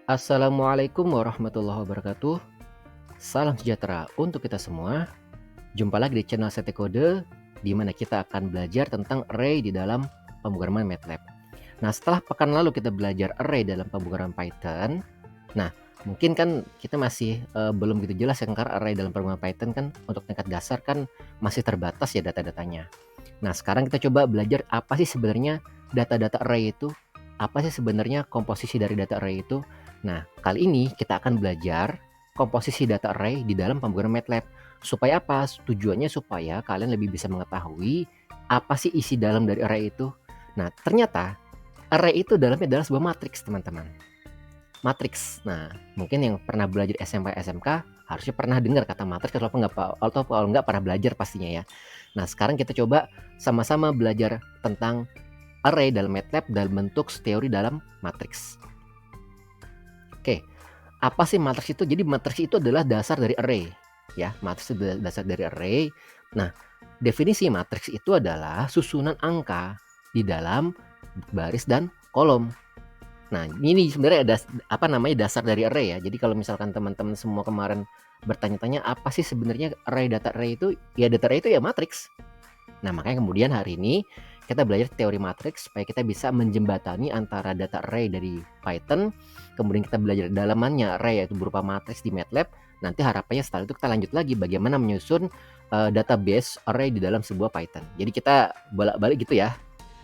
Assalamualaikum warahmatullahi wabarakatuh. Salam sejahtera untuk kita semua. Jumpa lagi di channel Sete Kode, di mana kita akan belajar tentang array di dalam pemrograman MATLAB. Nah, setelah pekan lalu kita belajar array dalam pemrograman Python. Nah, mungkin kan kita masih belum gitu jelas ya, karena array dalam pemrograman Python kan untuk tingkat dasar kan masih terbatas ya data-datanya. Nah, sekarang kita coba belajar apa sih sebenarnya data-data array itu, apa sih sebenarnya komposisi dari data array itu. Nah, kali ini kita akan belajar komposisi data array di dalam pemrograman MATLAB. Supaya apa? Tujuannya supaya kalian lebih bisa mengetahui apa sih isi dalam dari array itu. Nah, ternyata array itu dalamnya adalah sebuah matriks, teman-teman. Matriks. Nah, mungkin yang pernah belajar SMP SMK harusnya pernah dengar kata matriks atau kalau nggak pernah belajar pastinya ya. Nah, sekarang kita coba sama-sama belajar tentang array dalam MATLAB dalam bentuk teori dalam matriks. Oke, apa sih matriks itu? Jadi matriks itu adalah dasar dari array, ya. Matriks itu dasar dari array. Nah, definisi matriks itu adalah susunan angka di dalam baris dan kolom. Nah, ini sebenarnya ada dasar dari array ya. Jadi kalau misalkan teman-teman semua kemarin bertanya-tanya apa sih sebenarnya data array itu? Ya data array itu ya matriks. Nah, makanya kemudian hari ini kita belajar teori matriks supaya kita bisa menjembatani antara data array dari Python, kemudian kita belajar dalamannya array yaitu berupa matriks di MATLAB. Nanti harapannya setelah itu kita lanjut lagi bagaimana menyusun database array di dalam sebuah Python. Jadi kita bolak-balik gitu ya.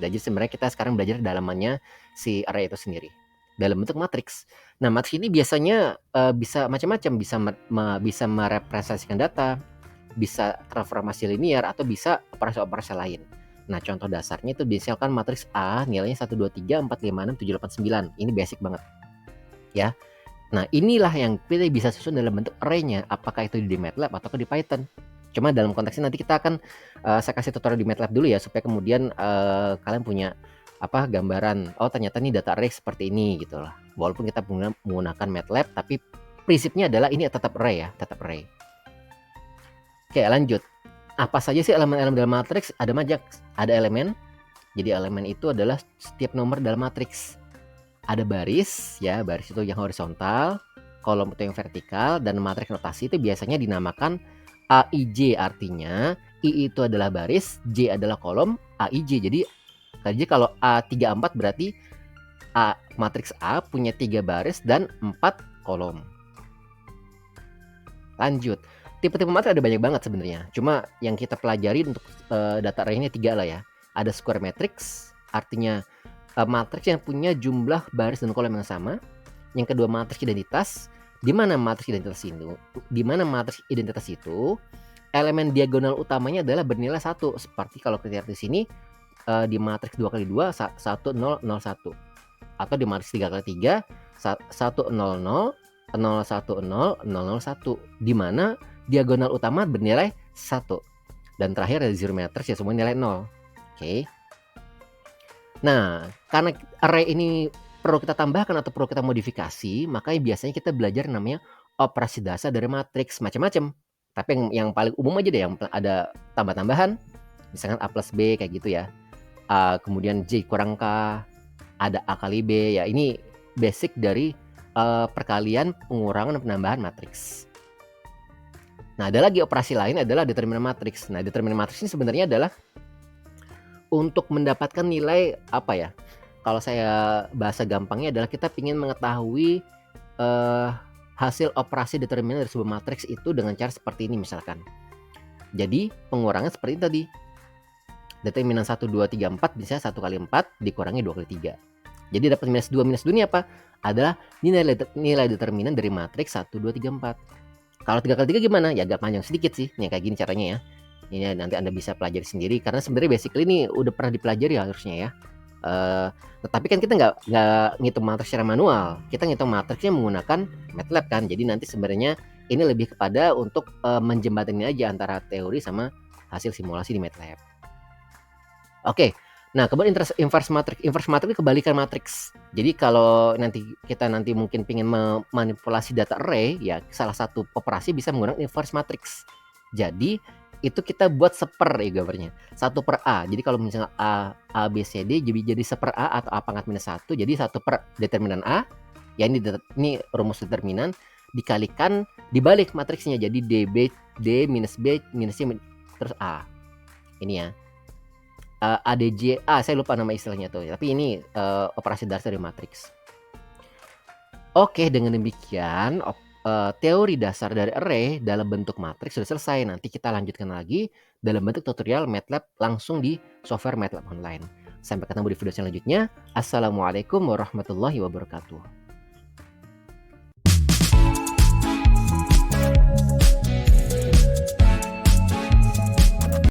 Jadi sebenarnya kita sekarang belajar dalamannya si array itu sendiri dalam bentuk matriks. Nah, matriks ini biasanya bisa macam-macam, bisa merepresentasikan data, bisa transformasi linear, atau bisa operasi-operasi lain. Nah, contoh dasarnya itu misalkan matriks A nilainya 1, 2, 3, 4, 5, 6, 7, 8, 9. Ini basic banget ya. Nah, inilah yang kita bisa susun dalam bentuk array-nya, apakah itu di MATLAB atau di Python. Cuma dalam konteksnya nanti kita akan saya kasih tutorial di MATLAB dulu ya, supaya kemudian kalian punya gambaran, oh ternyata ini data array seperti ini gitu lah. Walaupun kita menggunakan MATLAB, tapi prinsipnya adalah ini tetap array ya, tetap array. Oke, lanjut. Apa saja sih elemen-elemen dalam matriks? Ada elemen. Jadi elemen itu adalah setiap nomor dalam matriks. Ada baris ya, baris itu yang horizontal, kolom itu yang vertikal, dan matriks notasi itu biasanya dinamakan AIJ, artinya I itu adalah baris, J adalah kolom, AIJ. Jadi kalau A34 berarti matriks A punya 3 baris dan 4 kolom. Lanjut. Tipe-tipe matriks ada banyak banget sebenarnya. Cuma yang kita pelajari untuk data array ini 3 lah ya. Ada square matrix, artinya matriks yang punya jumlah baris dan kolom yang sama. Yang kedua matriks identitas, di mana matriks identitas itu elemen diagonal utamanya adalah bernilai 1. Seperti kalau kita lihat di sini di matriks 2x2 1 0 0 1, atau di matriks 3x3 1 0 0 0 1 0 0 0 0 1, di mana diagonal utama bernilai 1. Dan terakhir ada zero matrix ya, semua nilai 0. Oke. Nah, karena array ini perlu kita tambahkan atau perlu kita modifikasi, makanya biasanya kita belajar namanya operasi dasar dari matriks macam-macam. Tapi yang paling umum aja deh, yang ada tambah-tambahan, misalkan A plus B kayak gitu ya. Kemudian J kurang K, ada A kali B ya. Ini basic dari perkalian, pengurangan, dan penambahan matriks. Nah, ada lagi operasi lain adalah determinan matriks. Nah, determinan matriks ini sebenarnya adalah untuk mendapatkan nilai apa ya? Kalau saya bahasa gampangnya adalah kita ingin mengetahui hasil operasi determinan dari sebuah matriks itu dengan cara seperti ini misalkan. Jadi pengurangan seperti ini tadi. Determinan 1, 2, 3, 4 bisa 1 kali 4 dikurangi 2 kali 3. Jadi dapat minus 2. Minus 2 ini apa? Adalah nilai determinan dari matriks 1, 2, 3, 4. Kalau 3 kali 3 gimana? Ya agak panjang sedikit sih. Nih kayak gini caranya ya. Ini nanti Anda bisa pelajari sendiri, karena sebenarnya basically ini udah pernah dipelajari harusnya ya. Tetapi kan kita nggak ngitung matriks secara manual, kita ngitung matriksnya menggunakan MATLAB kan. Jadi nanti sebenarnya ini lebih kepada untuk menjembatani aja antara teori sama hasil simulasi di MATLAB. Oke. Nah, kemudian inverse matrix itu kebalikan matriks. Jadi kalau kita mungkin ingin memanipulasi data array, ya salah satu operasi bisa menggunakan inverse matrix. Jadi itu kita buat seper ya gambarnya, 1 per A. Jadi kalau misalnya A, B, C, D jadi 1 per A atau A pangkat minus 1, jadi 1 per determinan A Ya ini rumus determinan dikalikan dibalik matriksnya jadi D minus B minus C terus A. Ini ya. ADJ, saya lupa nama istilahnya tuh, tapi ini operasi dasar dari matriks. Oke, dengan demikian teori dasar dari array dalam bentuk matriks sudah selesai. Nanti kita lanjutkan lagi dalam bentuk tutorial MATLAB langsung di software MATLAB online. Sampai ketemu di video selanjutnya. Assalamualaikum warahmatullahi wabarakatuh.